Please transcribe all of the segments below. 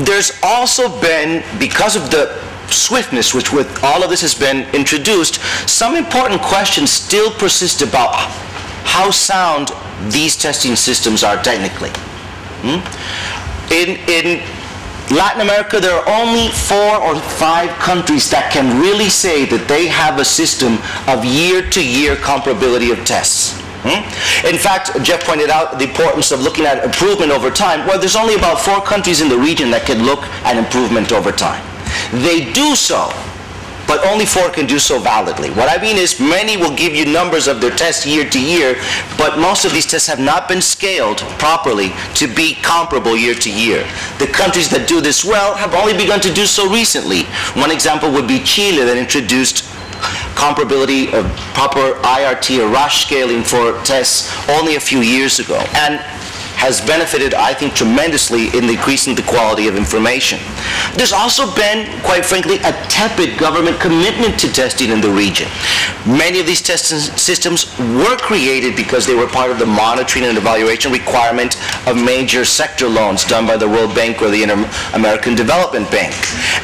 There's also been, because of the swiftness with which all of this has been introduced, some important questions still persist about how sound these testing systems are technically. In Latin America, there are only 4 or 5 countries that can really say that they have a system of year-to-year comparability of tests. In fact, Jeff pointed out the importance of looking at improvement over time. Well, there's only about 4 countries in the region that can look at improvement over time. They do so, but only 4 can do so validly. What I mean is, many will give you numbers of their tests year to year, but most of these tests have not been scaled properly to be comparable year to year. The countries that do this well have only begun to do so recently. One example would be Chile, that introduced comparability of proper IRT or RASH scaling for tests only a few years ago, and has benefited, I think, tremendously in increasing the quality of information. There's also been, quite frankly, a tepid government commitment to testing in the region. Many of these testing systems were created because they were part of the monitoring and evaluation requirement of major sector loans done by the World Bank or the Inter-American Development Bank.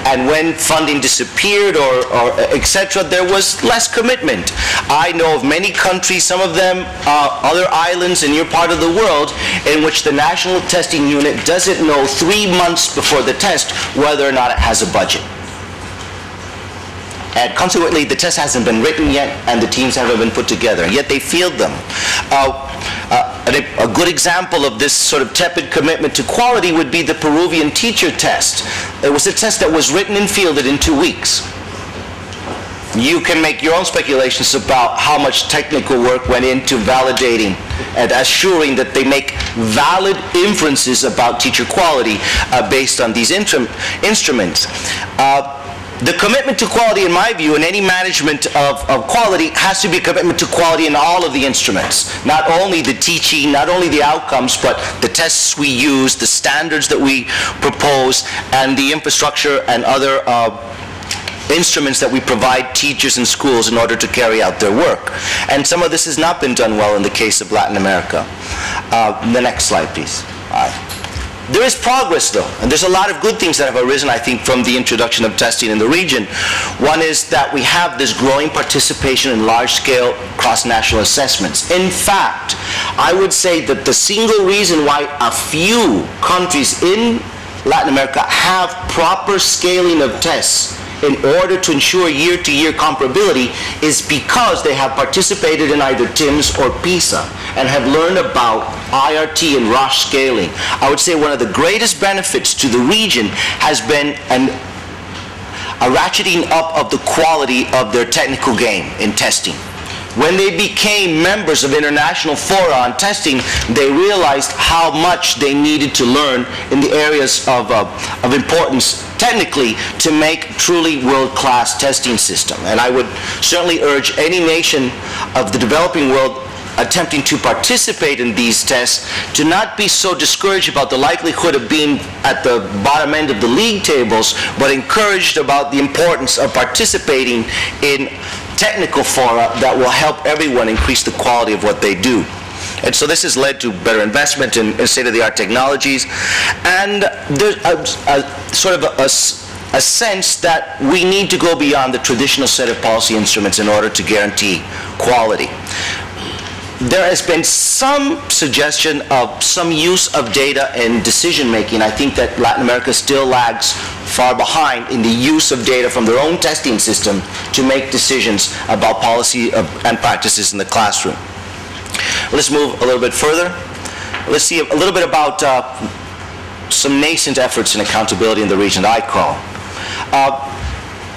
And when funding disappeared or etc., there was less commitment. I know of many countries, some of them other islands in your part of the world, in which the National Testing Unit doesn't know 3 months before the test whether or not it has a budget. And consequently, the test hasn't been written yet, and the teams haven't been put together, yet they field them. A good example of this sort of tepid commitment to quality would be the Peruvian teacher test. It was a test that was written and fielded in 2 weeks. You can make your own speculations about how much technical work went into validating and assuring that they make valid inferences about teacher quality based on these instruments. The commitment to quality, in my view, in any management of quality, has to be a commitment to quality in all of the instruments. Not only the teaching, not only the outcomes, but the tests we use, the standards that we propose, and the infrastructure and other instruments that we provide teachers and schools in order to carry out their work. And some of this has not been done well in the case of Latin America. The next slide, please. There is progress, though, and there's a lot of good things that have arisen, I think, from the introduction of testing in the region. One is that we have this growing participation in large-scale cross-national assessments. In fact, I would say that the single reason why a few countries in Latin America have proper scaling of tests in order to ensure year-to-year comparability is because they have participated in either TIMSS or PISA and have learned about IRT and RASH scaling. I would say one of the greatest benefits to the region has been a ratcheting up of the quality of their technical game in testing. When they became members of international fora on testing, they realized how much they needed to learn in the areas of importance technically to make truly world-class testing system. And I would certainly urge any nation of the developing world attempting to participate in these tests to not be so discouraged about the likelihood of being at the bottom end of the league tables, but encouraged about the importance of participating in technical fora that will help everyone increase the quality of what they do. And so this has led to better investment in state-of-the-art technologies, and there's a sense that we need to go beyond the traditional set of policy instruments in order to guarantee quality. There has been some suggestion of some use of data in decision-making. I think that Latin America still lags far behind in the use of data from their own testing system to make decisions about policy and practices in the classroom. Let's move a little bit further. Let's see a little bit about some nascent efforts in accountability in the region that I call.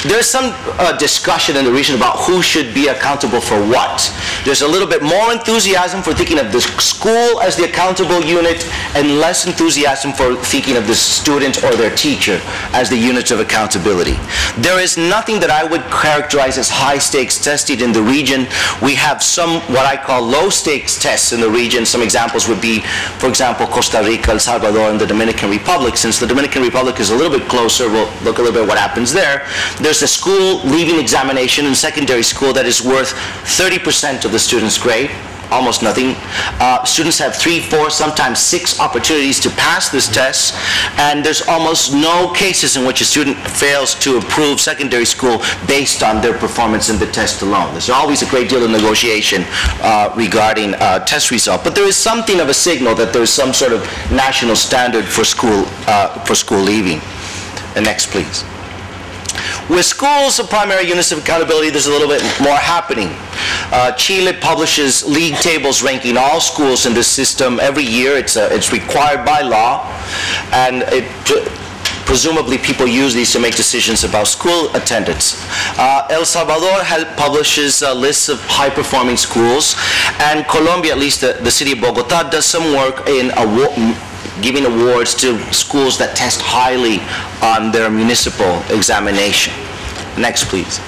There's some discussion in the region about who should be accountable for what. There's a little bit more enthusiasm for thinking of the school as the accountable unit and less enthusiasm for thinking of the student or their teacher as the unit of accountability. There is nothing that I would characterize as high-stakes testing in the region. We have some what I call low-stakes tests in the region. Some examples would be, for example, Costa Rica, El Salvador, and the Dominican Republic. Since the Dominican Republic is a little bit closer, we'll look a little bit at what happens there. There's a school leaving examination in secondary school that is worth 30% of the student's grade. almost nothing. Students have 3, 4, sometimes 6 opportunities to pass this test, and there's almost no cases in which a student fails to approve secondary school based on their performance in the test alone. There's always a great deal of negotiation regarding test result, but there is something of a signal that there's some sort of national standard for school leaving. And next, please. With schools of primary units of accountability, there's a little bit more happening. Chile publishes league tables ranking all schools in this system every year. It's required by law, and presumably people use these to make decisions about school attendance. El Salvador publishes lists of high-performing schools, and Colombia, at least the city of Bogota, does some work in giving awards to schools that test highly on their municipal examination. Next, please.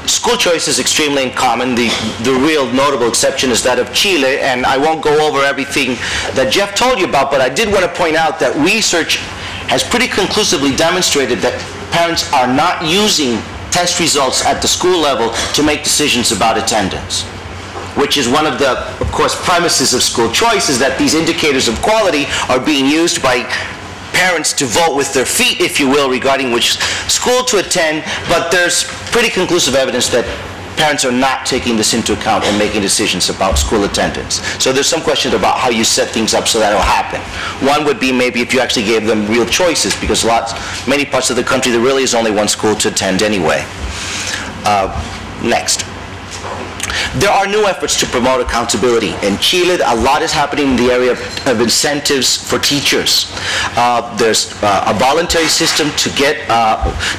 School choice is extremely uncommon. The real notable exception is that of Chile, and I won't go over everything that Jeff told you about, but I did want to point out that research has pretty conclusively demonstrated that parents are not using test results at the school level to make decisions about attendance, which is one of the, of course, premises of school choice, is that these indicators of quality are being used by parents to vote with their feet, if you will, regarding which school to attend, but there's pretty conclusive evidence that parents are not taking this into account and making decisions about school attendance. So there's some questions about how you set things up so that will happen. One would be maybe if you actually gave them real choices, because many parts of the country there really is only one school to attend anyway. Next. There are new efforts to promote accountability. In Chile, a lot is happening in the area of incentives for teachers. There's a voluntary system to get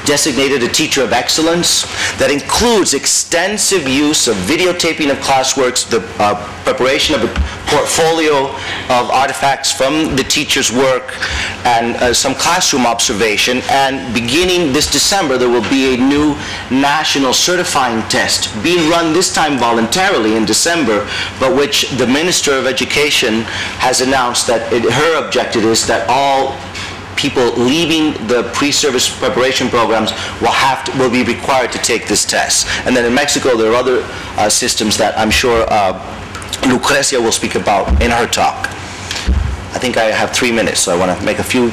designated a teacher of excellence that includes extensive use of videotaping of classworks, the preparation of a portfolio of artifacts from the teacher's work, and some classroom observation. And beginning this December, there will be a new national certifying test being run this time voluntarily in December, but which the Minister of Education has announced that her objective is that all people leaving the pre-service preparation programs will be required to take this test. And then in Mexico, there are other systems that I'm sure Lucrecia will speak about in her talk. I think I have 3 minutes, so I want to make a few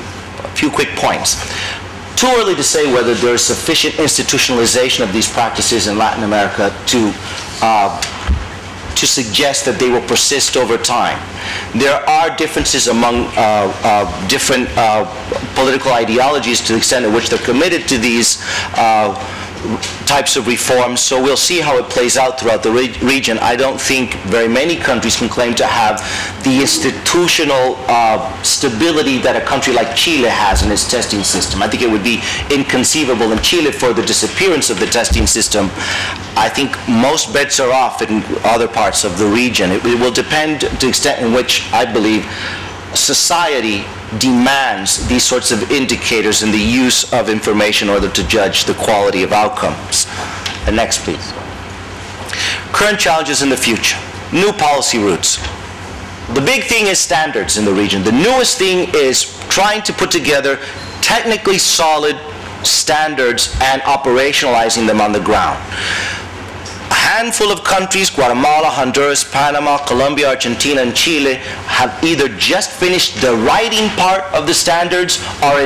quick points. Too early to say whether there is sufficient institutionalization of these practices in Latin America to suggest that they will persist over time. There are differences among different political ideologies to the extent at which they're committed to these types of reforms, so we'll see how it plays out throughout the region. I don't think very many countries can claim to have the institutional stability that a country like Chile has in its testing system. I think it would be inconceivable in Chile for the disappearance of the testing system. I think most bets are off in other parts of the region. It will depend to the extent in which, I believe, society demands these sorts of indicators in the use of information in order to judge the quality of outcomes. And next, please. Current challenges in the future. New policy routes. The big thing is standards in the region. The newest thing is trying to put together technically solid standards and operationalizing them on the ground. A handful of countries, Guatemala, Honduras, Panama, Colombia, Argentina, and Chile, have either just finished the writing part of the standards or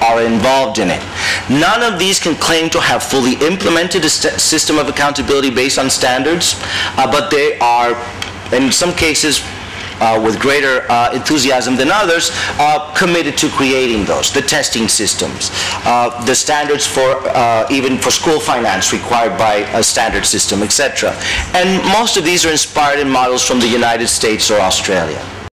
are involved in it. None of these can claim to have fully implemented a system of accountability based on standards, but they are, in some cases, with greater enthusiasm than others, committed to creating those, the testing systems, the standards for even for school finance required by a standard system, etc. And most of these are inspired in models from the United States or Australia.